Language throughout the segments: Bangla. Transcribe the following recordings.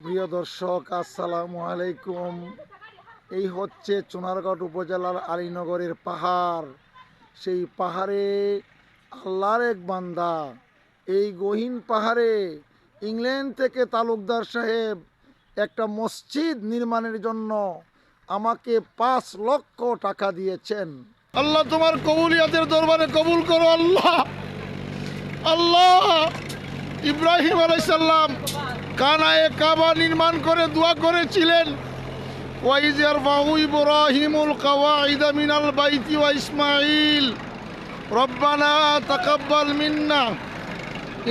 প্রিয় দর্শক, আসসালামু আলাইকুম। এই হচ্ছে চুনারগড় উপজেলার আলীনগরের পাহাড়। সেই পাহাড়ে আল্লাহর এক বান্দা, এই গহীন পাহাড়ে ইংল্যান্ড থেকে তালুকদার সাহেব একটা মসজিদ নির্মাণের জন্য আমাকে 5 লক্ষ টাকা দিয়েছেন। আল্লাহ তোমার কবুলিয়াতের দরবারে কবুল করো। আল্লাহ আল্লাহ ইব্রাহিম আলাইহিস সালাম কানায়ে কাবা নির্মাণ করে দোয়া করেছিলেন, ওয়াইজ ইয়ারফাউ ইব্রাহিমুল কাওয়াইদা মিনাল বাইতি ওয়া ইসমাঈল রব্বানা তাকাব্বাল মিন্না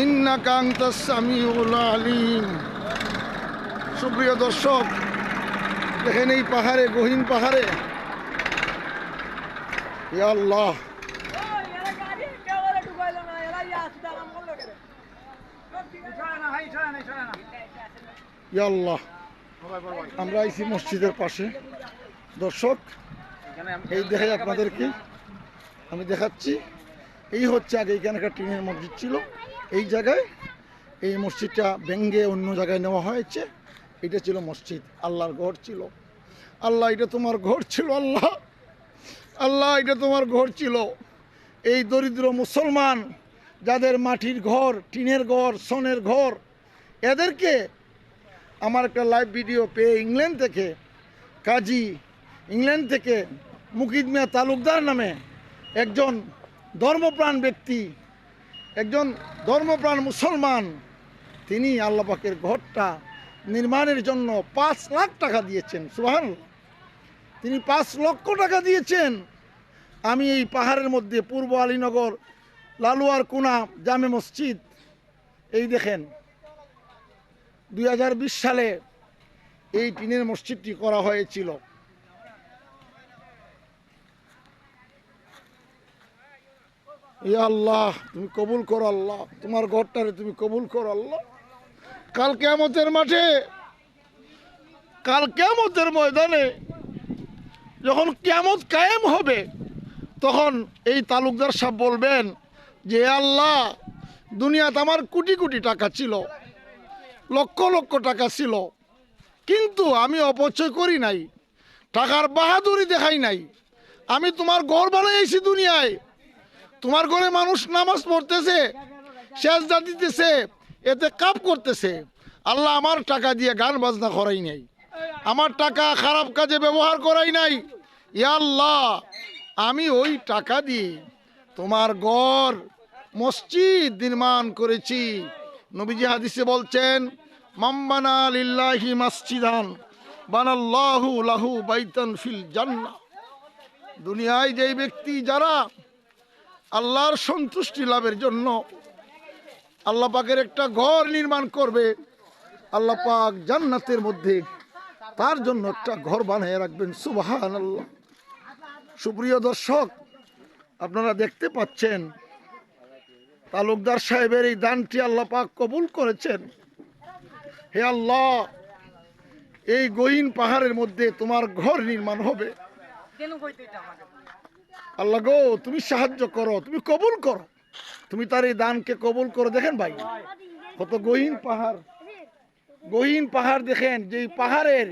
ইন্নাকা আনতাস সামিউল আলিম। সুপ্রিয় দর্শক, দেখেন এই পাহাড়ে, গহীন পাহাড়ে, ইয়া আল্লাহ, ইয়া আল্লাহ, আমরা আইছি মসজিদের পাশে। দর্শক, এই দেখে আপনাদেরকে আমি দেখাচ্ছি, এই হচ্ছে আগে এখানে একটা টিনের মসজিদ ছিল। এই জায়গায় এই মসজিদটা ভেঙে অন্য জায়গায় নেওয়া হয়েছে। এটা ছিল মসজিদ, আল্লাহর ঘর ছিল। আল্লাহ, এটা তোমার ঘর ছিল। আল্লাহ আল্লাহ, এটা তোমার ঘর ছিল। এই দরিদ্র মুসলমান যাদের মাটির ঘর, টিনের ঘর, সনের ঘর, এদেরকে আমার একটা লাইভ ভিডিও পেয়ে ইংল্যান্ড থেকে কাজী, ইংল্যান্ড থেকে মুকিদ মিয়া তালুকদার নামে একজন ধর্মপ্রাণ ব্যক্তি, একজন ধর্মপ্রাণ মুসলমান, তিনি আল্লাহ পাকের ঘরটা নির্মাণের জন্য 5 লাখ টাকা দিয়েছেন। সুবহানাল্লাহ, তিনি 5 লক্ষ টাকা দিয়েছেন। আমি এই পাহাড়ের মধ্যে পূর্ব আলীনগর লালুয়ার কোনা জামে মসজিদ, এই দেখেন 2020 সালে এই টিনের মসজিদটি করা হয়েছিল। ইয়া আল্লাহ, তুমি কবুল করো। আল্লাহ, তোমার ঘরটারে তুমি কবুল করো। আল্লাহ, কাল কিয়ামতের মাঠে, কাল কিয়ামতের ময়দানে যখন কিয়ামত কায়েম হবে, তখন এই তালুকদার সাহেব বলবেন যে আল্লাহ, দুনিয়াতে আমার কোটি কোটি টাকা ছিল, লক্ষ লক্ষ টাকা ছিল, কিন্তু আমি অপচয় করি নাই, টাকার বাহাদুরি দেখাই নাই। আমি তোমার ঘর বানাইছি দুনিয়ায়, তোমার ঘরে মানুষ নামাজ পড়তেছে, সেজদা দিতেছে, এতে কাপ করতেছে। আল্লাহ, আমার টাকা দিয়ে গান বাজনা করাই নাই, আমার টাকা খারাপ কাজে ব্যবহার করাই নাই। ইয়া আল্লাহ, আমি ওই টাকা দিয়ে তোমার ঘর, মসজিদ নির্মাণ করেছি। নবীজি হাদিসে বলছেন, মাম্বানা লিল্লাহি মাসজিদান বানাল্লাহু লাহু বাইতান ফিল জান্নাহ। দুনিয়ায় যেই ব্যক্তি যারা আল্লাহর সন্তুষ্টি লাভের জন্য আল্লাহ পাকের একটা ঘর নির্মাণ করবে, আল্লাহ পাক জান্নাতের মধ্যে তার জন্য একটা ঘর বানিয়ে রাখবেন। সুবহানাল্লাহ। সুপ্রিয় দর্শক, আপনারা দেখতে পাচ্ছেন তালুকদার সাহেবের এই দানটি আল্লাহ পাক কবুল করেছেন। হে আল্লাহ, এই গহীন পাহাড়ের মধ্যে তোমার ঘর নির্মাণ হবে। আল্লাহ গো, তুমি সাহায্য করো, তুমি কবুল করো, তুমি তার এই দানকে কবুল করো। দেখেন ভাই, কত গহীন পাহাড়, গহীন পাহাড়। দেখেন যে পাহাড়ের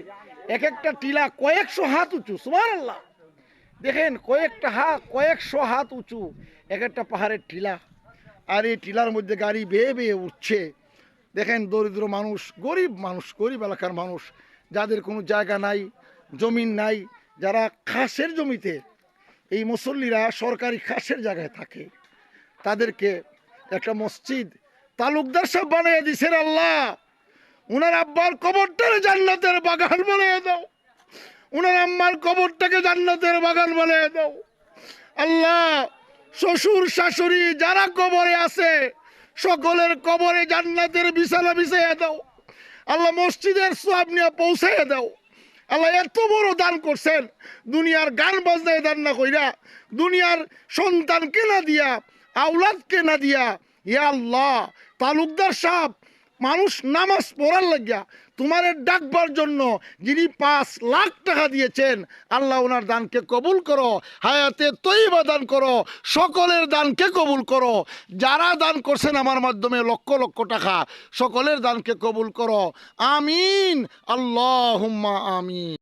এক একটা টিলা কয়েকশো হাত উঁচু। সুবহানাল্লাহ, দেখেন কয়েকশো হাত উঁচু এক একটা পাহাড়ের টিলা। আর এই টিলার মধ্যে গাড়ি বেয়ে বেয়ে উঠছে। দেখেন দরিদ্র মানুষ, গরিব এলাকার মানুষ, যাদের কোনো জায়গা নাই, জমিন নাই, যারা খাসের জমিতে, এই মুসল্লিরা সরকারি খাসের জায়গায় থাকে, তাদেরকে একটা মসজিদ তালুকদার সাহেব বানিয়ে দিছেন। আল্লাহ, উনার আব্বার কবরটারে জান্নাতের বাগান বানিয়ে দাও, উনার আম্মার কবরটাকে জান্নাতের বাগান বানিয়ে দাও। আল্লাহ, শ্বশুর শাশুড়ি যারা কবরে আছে, সকলের কবরে জান্নাতের বিছানা বিছাইয়া দাও। আল্লাহ, মসজিদের সওয়াব নিয়ে পৌঁছাইয়া দাও। আল্লাহ, এত বড় দান করছেন, দুনিয়ার গান বাজনায় দান না কইরা, দুনিয়ার সন্তানকে না দিয়া, আওলাদকে না দিয়া, ইয়া আল্লাহ, তালুকদার সাহেব মানুষ নামাজ পড়ার লাগিয়া তোমারে ডাকবার জন্য যিনি 5 লাখ টাকা দিয়েছেন, আল্লাহ ওনার দানকে কবুল করো, হায়াতে তৈবা দান করো, সকলের দানকে কবুল করো। যারা দান করছেন আমার মাধ্যমে লক্ষ লক্ষ টাকা, সকলের দানকে কবুল করো। আমিন, আল্লাহুম্মা আমিন।